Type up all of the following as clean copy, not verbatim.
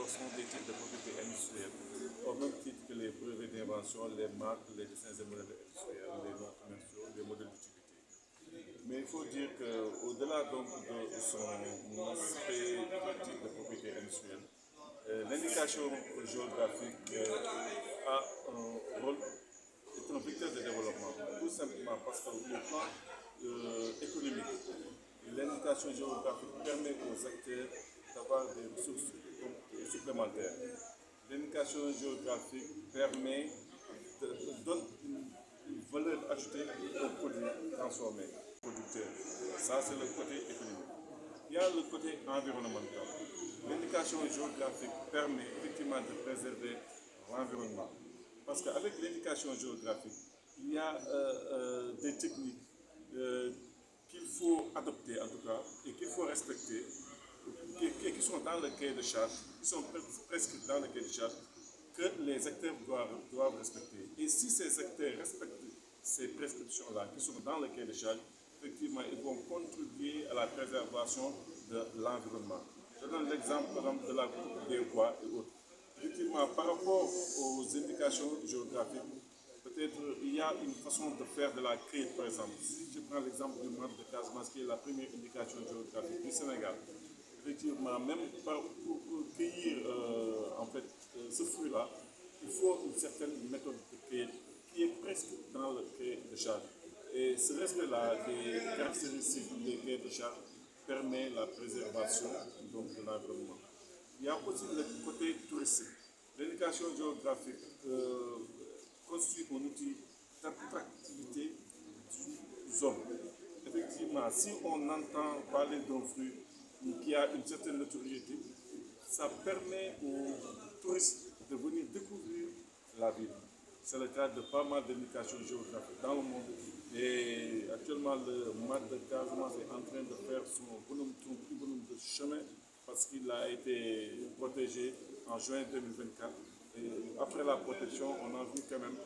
sont des titres de propriété industrielle, au même titre que les brevets d'invention, les marques, les dessins et modèles industriels, les noms commerciaux, les modèles d'utilité. Mais il faut dire qu'au-delà donc de son aspect de propriété industrielle, l'indication géographique a un rôle, est un vecteur de développement, tout simplement parce que le plan économique, l'indication géographique permet aux acteurs d'avoir des ressources supplémentaires. L'indication géographique permet de donner une valeur ajoutée aux produits transformés, producteurs. Ça, c'est le côté économique. Il y a le côté environnemental. L'indication géographique permet effectivement de préserver l'environnement. Parce qu'avec l'indication géographique, il y a des techniques qu'il faut adopter en tout cas et qu'il faut respecter et qui sont dans le cahier de charge, qui sont prescrits dans le cahier de charge, que les acteurs doivent respecter. Et si ces acteurs respectent ces prescriptions-là qui sont dans le cahier de charge, effectivement, ils vont contribuer à la préservation de l'environnement. Je donne l'exemple de la coupe des bois et autres. Effectivement, par rapport aux indications géographiques, peut-être il y a une façon de faire de la cueillette, par exemple. Si je prends l'exemple du marbre de Casamance, qui est la première indication géographique du Sénégal, effectivement, même pour cueillir en fait, ce fruit-là, il faut une certaine méthode de cueillette qui est presque dans le cahier de charge. Et ce respect-là des caractéristiques des cahiers de charge permet la préservation donc, de l'environnement. Il y a aussi le côté touristique. L'indication géographique constitue un outil d'attractivité d'une zone. Effectivement, si on entend parler d'un fruit qui a une certaine notoriété, ça permet aux touristes de venir découvrir la ville. C'est le cas de pas mal d'indications géographiques dans le monde. Et actuellement, le MAD de Casamance est en train de faire son plus bonhomme de chemin parce qu'il a été protégé en juin 2024. Et après la protection, on a vu quand même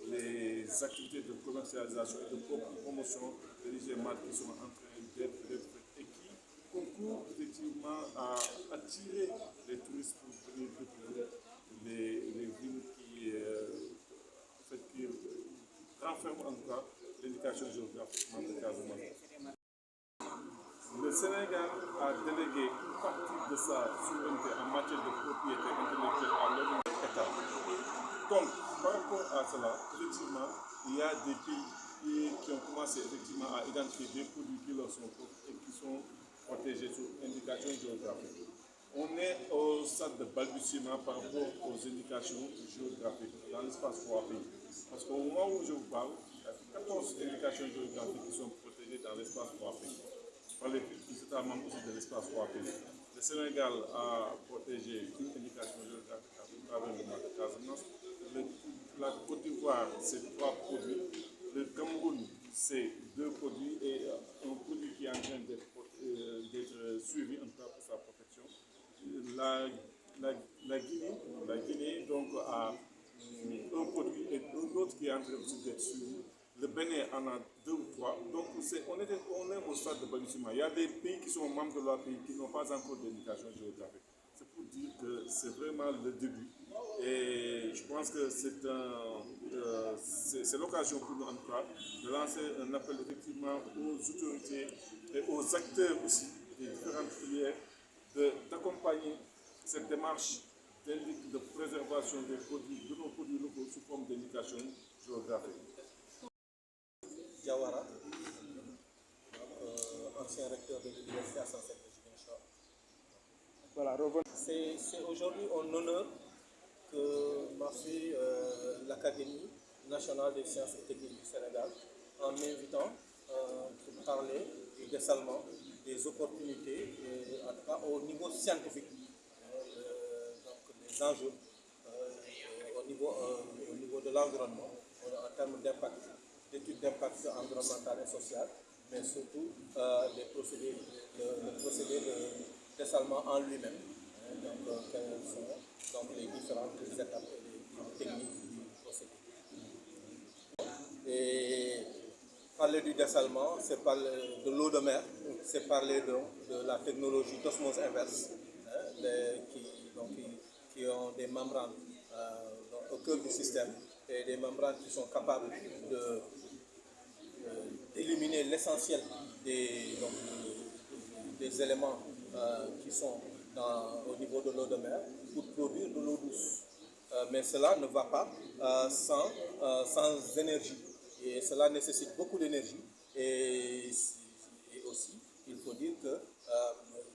les activités de commercialisation et de promotion de l'IGMAT qui sont en train d'être faites et qui concourent effectivement à attirer les touristes pour venir découvrir les villes qui renferment en tout cas l'indication géographique de Casamance. Le Sénégal a délégué une partie de sa souveraineté en matière de propriété intellectuelle à l'État. Donc, par rapport à cela, effectivement, il y a des pays qui ont commencé effectivement à identifier des produits qui leur sont propres et qui sont protégés sous indication géographique. On est au stade de balbutiement par rapport aux indications géographiques dans l'espace 3 pays. Parce qu'au moment où je vous parle, il y a 14 indications géographiques qui sont protégées dans l'espace 3 pays. Par les États membres aussi de l'espace 3 pays. Le Sénégal a protégé une indication géographique à travers le marché de Casamance. La Côte d'Ivoire, c'est 3 produits. Le Cameroun, c'est 2 produits et un produit qui est en train d'être suivi en tout cas pour sa protection. La Guinée donc, a un produit et un autre qui est en train aussi d'être suivi. Le Bénin en a 2 ou 3. Donc on est au stade de balbutiement. Il y a des pays qui sont membres de leur pays qui n'ont pas encore d'indication géographique. C'est pour dire que c'est vraiment le début. Et je pense que c'est l'occasion pour nous en tout cas de lancer un appel effectivement aux autorités et aux acteurs aussi des différentes filières d'accompagner cette démarche de préservation des produits, de nos produits locaux sous forme d'indication géographique. Diawara, ancien recteur de l'Université à Saint-Sept de Ziguinchor. Voilà, c'est aujourd'hui un honneur que m'a fait l'Académie nationale des sciences et techniques du Sénégal en m'invitant pour parler du dessalement, des opportunités, en tout cas au niveau scientifique, donc des enjeux au niveau de l'environnement, en termes d'impact, d'études d'impact environnemental et social, mais surtout le procédé de dessalement en lui-même. Donc, quelles sont donc, les différentes étapes et les techniques du procédé. Et parler du dessalement, c'est parler de l'eau de mer, c'est parler de la technologie d'osmose inverse, qui qui ont des membranes au cœur du système et des membranes qui sont capables d'éliminer l'essentiel des éléments qui sont au niveau de l'eau de mer pour produire de l'eau douce. Mais cela ne va pas sans énergie. Et cela nécessite beaucoup d'énergie. Et aussi, il faut dire que